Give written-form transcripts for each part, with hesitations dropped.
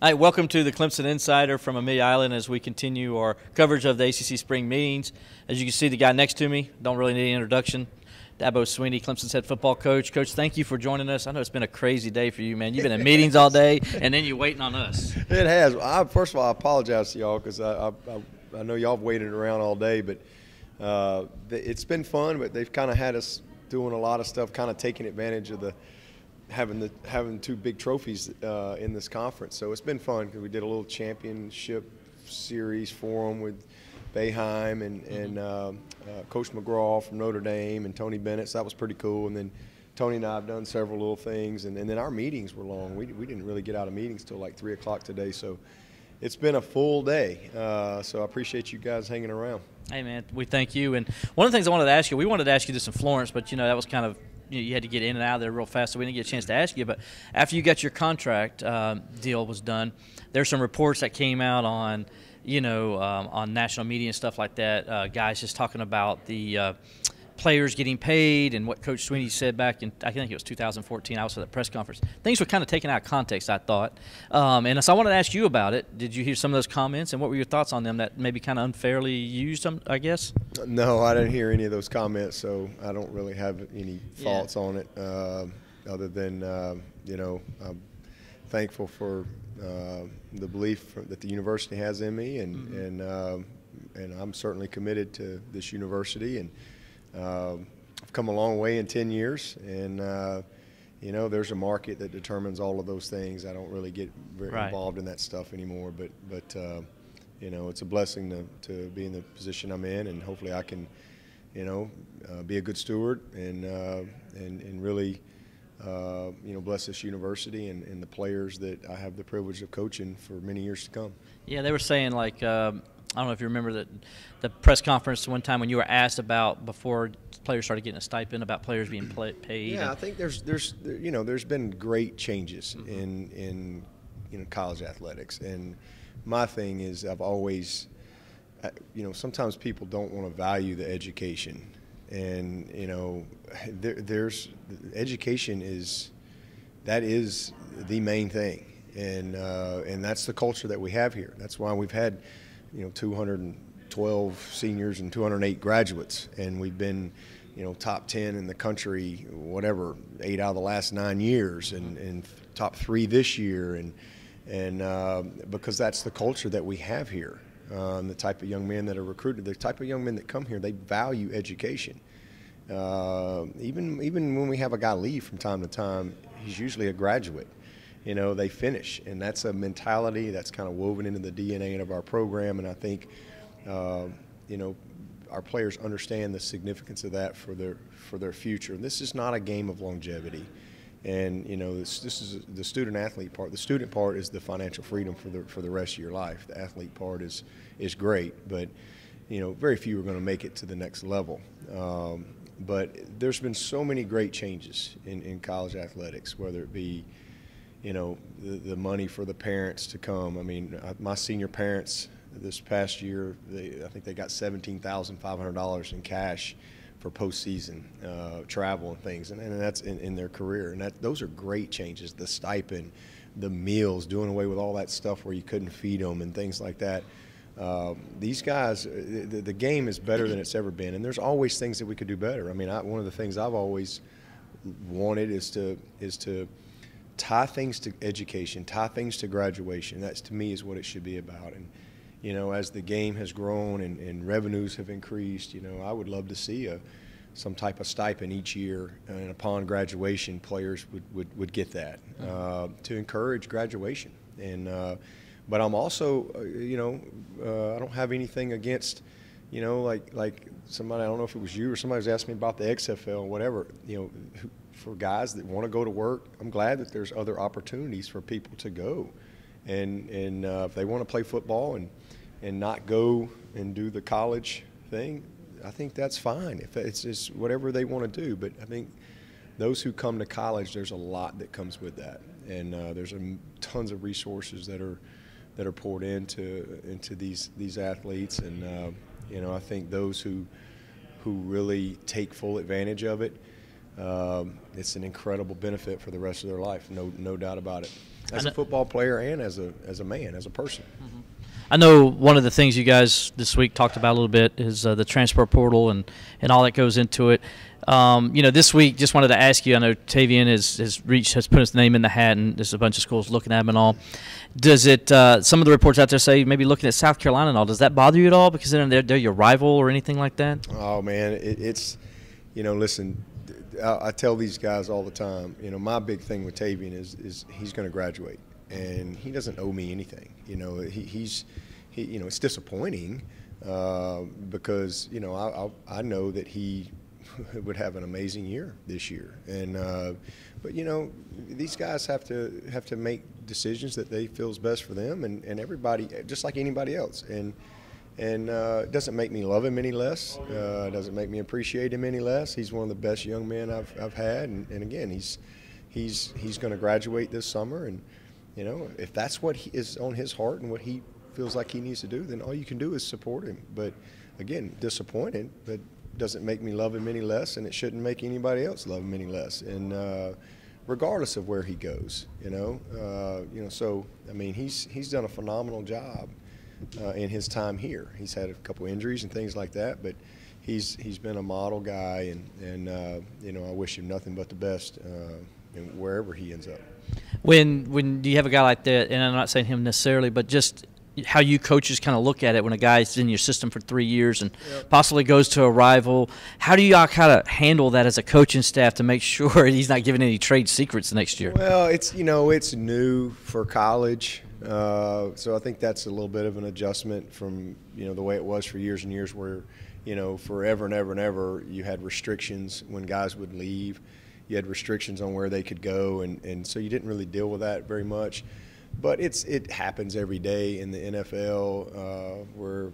Hi, welcome to the Clemson Insider from Amelia Island as we continue our coverage of the ACC spring meetings. As you can see, the guy next to me, don't really need an introduction, Dabo Swinney, Clemson's head football coach. Coach, thank you for joining us. I know it's been a crazy day for you, man. You've been in meetings all day, and then you're waiting on us. It has. First of all, I apologize to y'all because I know y'all have waited around all day, but it's been fun. But they've kind of had us doing a lot of stuff, kind of taking advantage of having two big trophies in this conference. So it's been fun because we did a little championship series for them with Boeheim and Coach McGraw from Notre Dame and Tony Bennett. So that was pretty cool. And then Tony and I have done several little things. And then our meetings were long. We didn't really get out of meetings till like 3 o'clock today. So it's been a full day. So I appreciate you guys hanging around. Hey, man, we thank you. And one of the things I wanted to ask you, we wanted to ask you this in Florence, but, you know, that was kind of, you had to get in and out of there real fast, so we didn't get a chance to ask you. But after you got your contract deal was done, there's some reports that came out on, on national media and stuff like that, guys just talking about the players getting paid and what Coach Swinney said back in, I think it was 2014. I was at that press conference. Things were kind of taken out of context, I thought. And so I wanted to ask you about it. Did you hear some of those comments, and what were your thoughts on them that maybe kind of unfairly used them, I guess? No, I didn't hear any of those comments, so I don't really have any thoughts on it other than, I'm thankful for the belief that the university has in me, and I'm certainly committed to this university. And I've come a long way in 10 years, and there's a market that determines all of those things. I don't really get very involved in that stuff anymore, but it's a blessing to be in the position I'm in, and hopefully I can, be a good steward and really, bless this university and the players that I have the privilege of coaching for many years to come. Yeah, they were saying like. I don't know if you remember the press conference one time when you were asked about, before players started getting a stipend, about players being paid. Yeah, I think there's been great changes in college athletics, and my thing is I've always sometimes people don't want to value the education, and there's education is the main thing, and that's the culture that we have here. That's why we've had 212 seniors and 208 graduates, and we've been, top 10 in the country, 8 out of the last 9 years, and top 3 this year, and because that's the culture that we have here. The type of young men that are recruited, the type of young men that come here, they value education. Even when we have a guy leave from time to time, he's usually a graduate. They finish, and that's a mentality that's kind of woven into the DNA of our program, and I think, our players understand the significance of that for their future. And this is not a game of longevity, and this is the student athlete part. The student part is the financial freedom for the rest of your life. The athlete part is great, but very few are going to make it to the next level. But there's been so many great changes in college athletics, whether it be the money for the parents to come. I mean, my senior parents this past year, I think they got $17,500 in cash for postseason travel and things, and that's in their career. And those are great changes. The stipend, the meals, doing away with all that stuff where you couldn't feed them and things like that. These guys, the game is better than it's ever been, and there's always things that we could do better. I mean, one of the things I've always wanted is to tie things to education, tie things to graduation. That's, to me, is what it should be about. And as the game has grown and revenues have increased, I would love to see some type of stipend each year, and upon graduation, players would get that to encourage graduation. And but I'm also, I don't have anything against, like somebody, I don't know if it was you or somebody was asking me about the XFL or whatever, for guys that want to go to work. I'm glad that there's other opportunities for people to go, and if they want to play football and not go and do the college thing, I think that's fine. If it's just whatever they want to do. But I think those who come to college, there's a lot that comes with that, and there's tons of resources that are poured into these athletes, and I think those who really take full advantage of it, it's an incredible benefit for the rest of their life, no doubt about it. as a football player and as a man, as a person. Mm-hmm. I know one of the things you guys this week talked about a little bit is the transfer portal and all that goes into it. This week, just wanted to ask you, I know Tavian has put his name in the hat, and there's a bunch of schools looking at him and all. Does it some of the reports out there say maybe looking at South Carolina and all, does that bother you at all because they're your rival or anything like that? Oh, man, it's listen, I tell these guys all the time, my big thing with Tavian is he's going to graduate, and he doesn't owe me anything. It's disappointing because I know that he would have an amazing year this year, and but these guys have to make decisions that they feel is best for them, and everybody, just like anybody else, and it doesn't make me love him any less. It doesn't make me appreciate him any less. He's one of the best young men I've had, and again, he's going to graduate this summer, and if that's what is on his heart and what he feels like he needs to do, then all you can do is support him. But again, disappointed, but doesn't make me love him any less, and it shouldn't make anybody else love him any less. And regardless of where he goes, so I mean, he's done a phenomenal job in his time here. He's had a couple injuries and things like that, but he's been a model guy, and I wish him nothing but the best wherever he ends up. When you have a guy like that, and I'm not saying him necessarily, but just how you coaches kind of look at it when a guy's in your system for 3 years and possibly goes to a rival, how do you all kind of handle that as a coaching staff to make sure he's not giving any trade secrets next year? Well, it's new for college, so I think that's a little bit of an adjustment from the way it was for years and years, where forever and ever and ever you had restrictions when guys would leave. You had restrictions on where they could go, and so you didn't really deal with that very much. But it happens every day in the NFL where,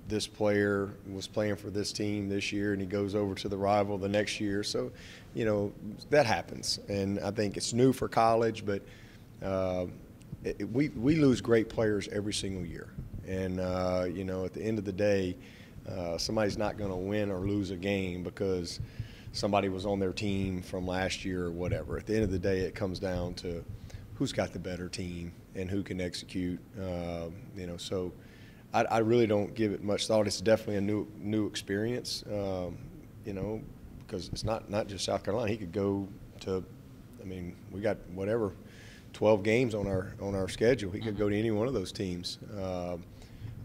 this player was playing for this team this year and he goes over to the rival the next year. So, that happens. And I think it's new for college, but we lose great players every single year. And, at the end of the day, somebody's not going to win or lose a game because somebody was on their team from last year or whatever. At the end of the day, it comes down to who's got the better team and who can execute. So I really don't give it much thought. It's definitely a new experience, because it's not just South Carolina. He could go to, we got 12 games on our schedule. He could go to any one of those teams.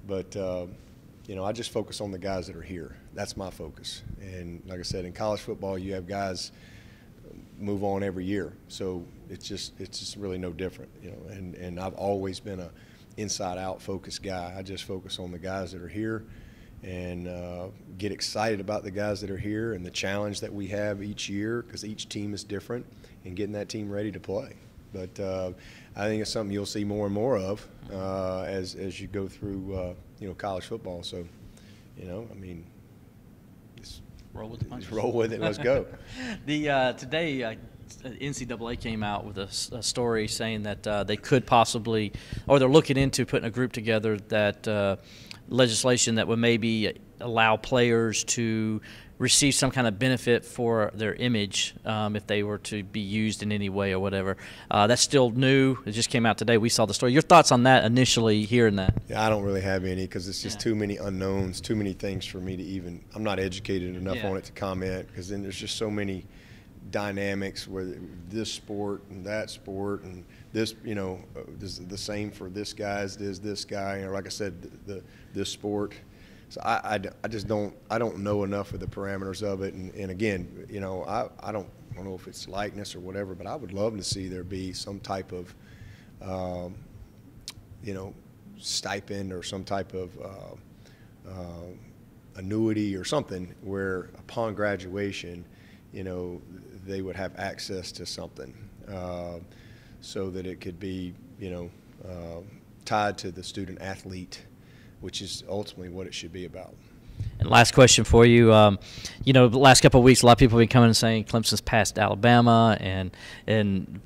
But I just focus on the guys that are here. That's my focus. And like I said, in college football, you have guys move on every year, so it's just really no different, and I've always been a inside-out focused guy. I just focus on the guys that are here and get excited about the guys that are here and the challenge that we have each year, because each team is different, and getting that team ready to play. But I think it's something you'll see more and more of as you go through college football. So roll with the punches. Roll with it. Let's go. Today, NCAA came out with a story saying that they could possibly, or they're looking into putting a group together that legislation that would maybe allow players to receive some kind of benefit for their image if they were to be used in any way or whatever. That's still new. It just came out today. We saw the story. Your thoughts on that initially, hearing that? Yeah, I don't really have any, because it's just too many unknowns, too many things for me to even – I'm not educated enough on it to comment, because then there's just so many dynamics where this sport and that sport and this, this is the same for this guy as it is this guy. Like I said, this sport – so I just don't know enough of the parameters of it, and again, I don't know if it's likeness or whatever, but I would love to see there be some type of stipend or some type of annuity or something where upon graduation, they would have access to something, so that it could be tied to the student athlete, which is ultimately what it should be about. And last question for you. You know, the last couple of weeks, a lot of people have been coming and saying Clemson's passed Alabama, and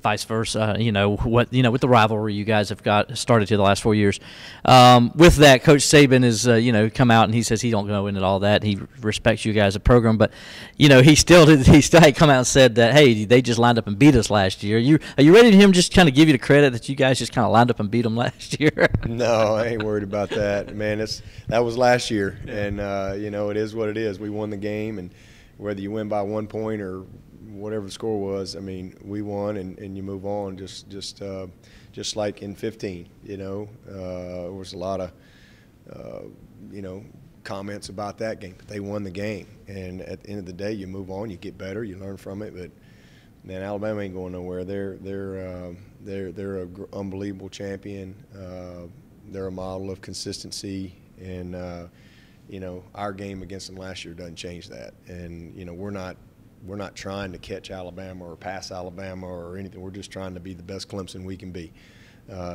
vice versa. You know with the rivalry you guys have got started here the last 4 years. With that, Coach Saban is come out and he says he don't go into all that. He respects you guys as a program, but he still had come out and said that, hey, they just lined up and beat us last year. Are you ready to him just kind of give you the credit that you guys just kind of lined up and beat them last year? No, I ain't worried about that, man. That was last year, and it is what it is. We won the game, and whether you win by 1 point or whatever the score was, I mean, we won, and you move on. Just like in 15, there was a lot of comments about that game, but they won the game, and at the end of the day, you move on, you get better, you learn from it, but. Man, Alabama ain't going nowhere. They're a unbelievable champion. They're a model of consistency, and our game against them last year doesn't change that. And we're not trying to catch Alabama or pass Alabama or anything. We're just trying to be the best Clemson we can be,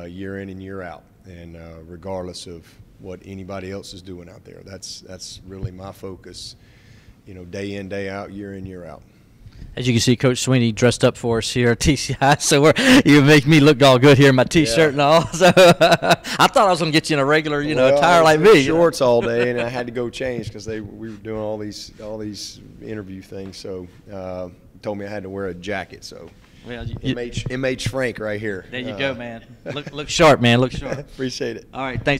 year in and year out, and regardless of what anybody else is doing out there. That's really my focus. Day in, day out, year in, year out. As you can see, Coach Swinney dressed up for us here at TCI, so you make me look all good here in my T-shirt and all. So I thought I was going to get you in a regular, attire like me. Shorts all day, and I had to go change because we were doing all these interview things. So told me I had to wear a jacket. So MH Frank right here. There you go, man. Look sharp, man. Look sharp. Appreciate it. All right, thanks.